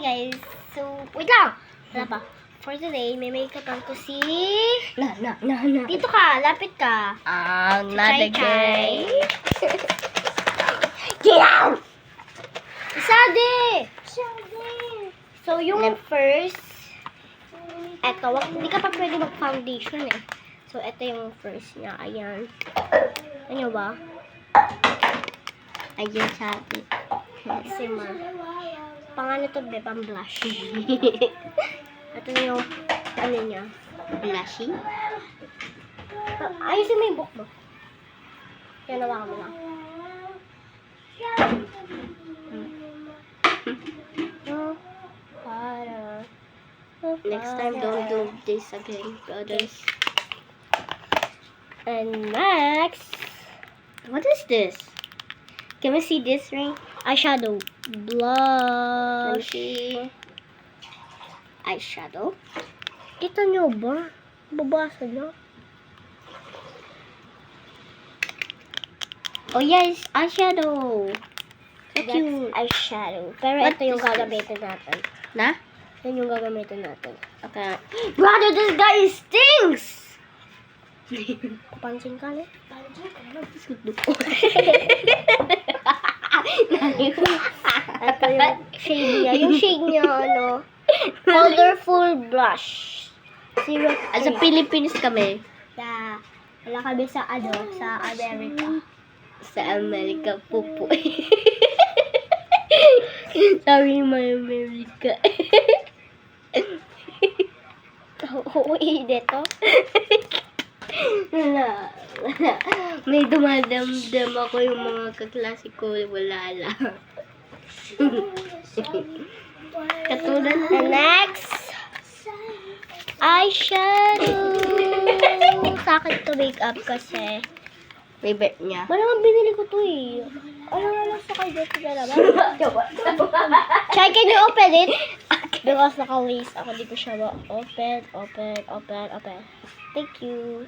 guys. So, wait lang. Wala pa. For today, may makeup ko si... Na. Dito ka, lapit ka. Not Chay. again. Get out! Sade! So, yung first, eto, hindi ka pa pwede mag-foundation eh. So, eto yung first niya. Ayan. Ano ba? Ayun, sabi. Kasi pang ano to, be? Pang blush. Ito yung, ano niya. Blushy? Ayusin mo yung book mo. Yan, nawakan mo lang. Next time, don't do this again, brothers. And next, What is this? Can we see this ring? eyeshadow. Let me Blush. see. Eyeshadow. Kita nyo ba? Babasa nyo? Oh yes, eyeshadow. So That's cute. eyeshadow. Pero What ito yung is this? gagamitin natin. Na? Yan yung gagamitin natin. Okay. Brother, this guy stinks! Papansin ka na? Ito yung shade niya. Yung shade niya, ano, colorful blush. 03. Sa Philippines kami. Wala kami sa, ano, sa America. Sa Amerika, pupo. Sorry, my America. Uwi dito. Wala. May dumadamdam ako yung mga kaklase ko. Wala lang. Katulad And next, eyeshadow. Sa akin to makeup kasi. favorite niya. Malamang binili ko to eh. Ano sa kayo dito na naman? Chai, can you open it? Because naka-waste ako. Di ko siya open. Thank you.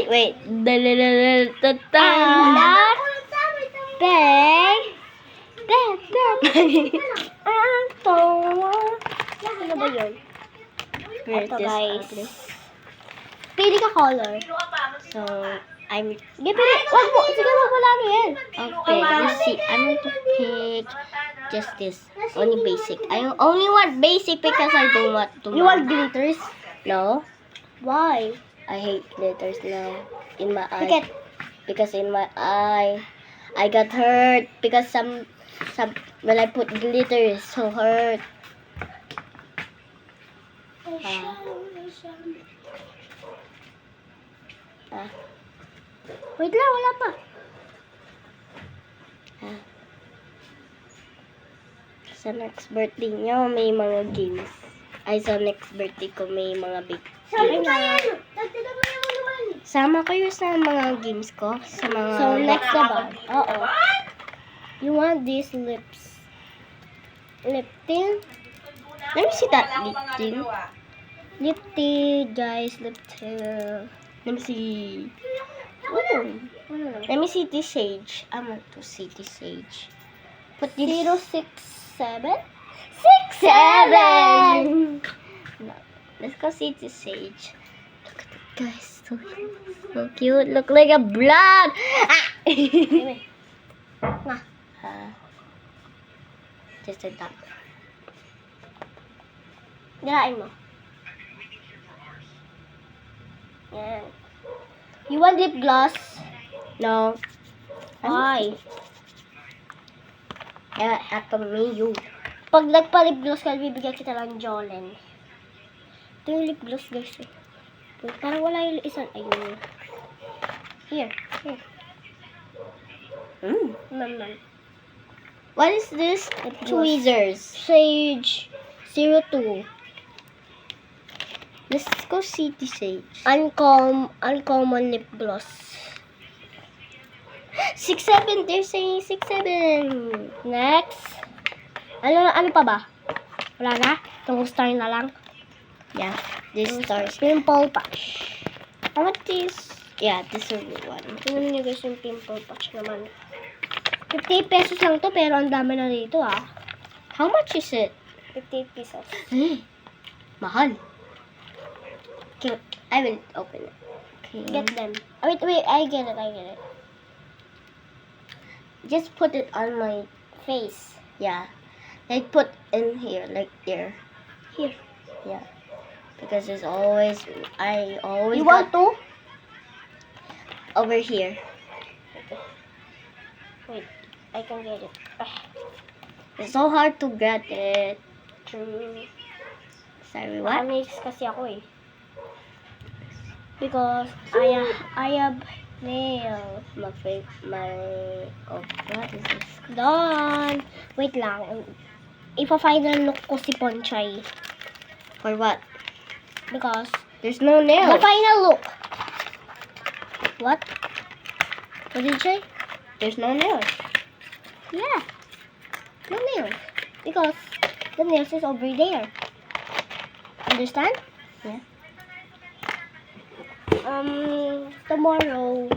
Wait. Dalalala. Ano ba yun? Ito This guys. ugly. Pili ka color. So, I'm... Sige, pili. Wag mo. Sige, wag wala na yan. Okay, let's see. I'm going to pick just this. Only basic. I only want basic because I don't want to... You want glitters? No. Why? I hate glitters now. In my eye. Pick it. Because in my eye, I got hurt. Because some when I put glitter, it's so hurt. Wait lang, wala pa. Sa next birthday niyo, may mga games. Ay, sa next birthday ko, may mga big games. Sama kayo sa mga games ko. Sa mga... So, next na ba? Oo. You want these lips? Lip tint? Let me see that lip tint. Lip tint, guys. Lip tint. Let me see. Ano? Let me see this sage. I want to see this sage. Put this... 067? 7! No. Let's go see this sage. Look at it, guys. So cute. Look like a blood. Ah! Nga. Just like that. Dirain mo. Yan. You want lip gloss? No. Why? Yeah, after me, you. Pag nagpa-lip gloss ka, bibigyan kita ng Jolene. Ito yung lip gloss, guys. Wait, parang wala yung isang. Ayun. Here. Naman. What is this? Lip gloss. Tweezers. Sage 02. Let's go see the sage. Uncommon lip gloss. 6'7". They're saying 6'7". Next. Ano pa ba? Wala na? Itong star na lang. Yeah, this stars. Pimple patch. I want this. Yeah, this is the one. Tingnan niyo guys yung pimple patch naman. 50 pesos lang to pero ang dami na dito ah. How much is it? 58 pesos. Mahal. Okay, I will open it. Okay. Get them. Oh, wait, I get it. Just put it on my Face. yeah. Like put in here, like there. Here. Yeah. Because I always You got want to? over here. Wait, I can get it. It's so hard to get it. True. Sorry, what? Amaze kasi ako eh. Because I have nails. Oh, what is this? Done. Wait lang. Ipa-final look ko si Ponchay. For what? Because There's no the nails. final look. What? What did you say? There's no nails. Yeah. No nails. Because the nails is over there. Understand? Yeah. Tomorrow,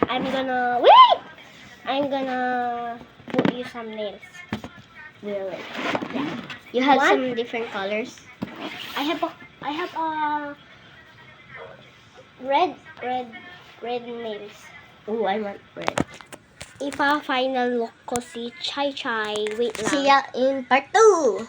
I'm gonna put you some nails. Really? You have What? some different colors. I have a red nails. Oh, I want red. Ipa-final look ko si Chai Chai. Wait lang. See ya in part 2.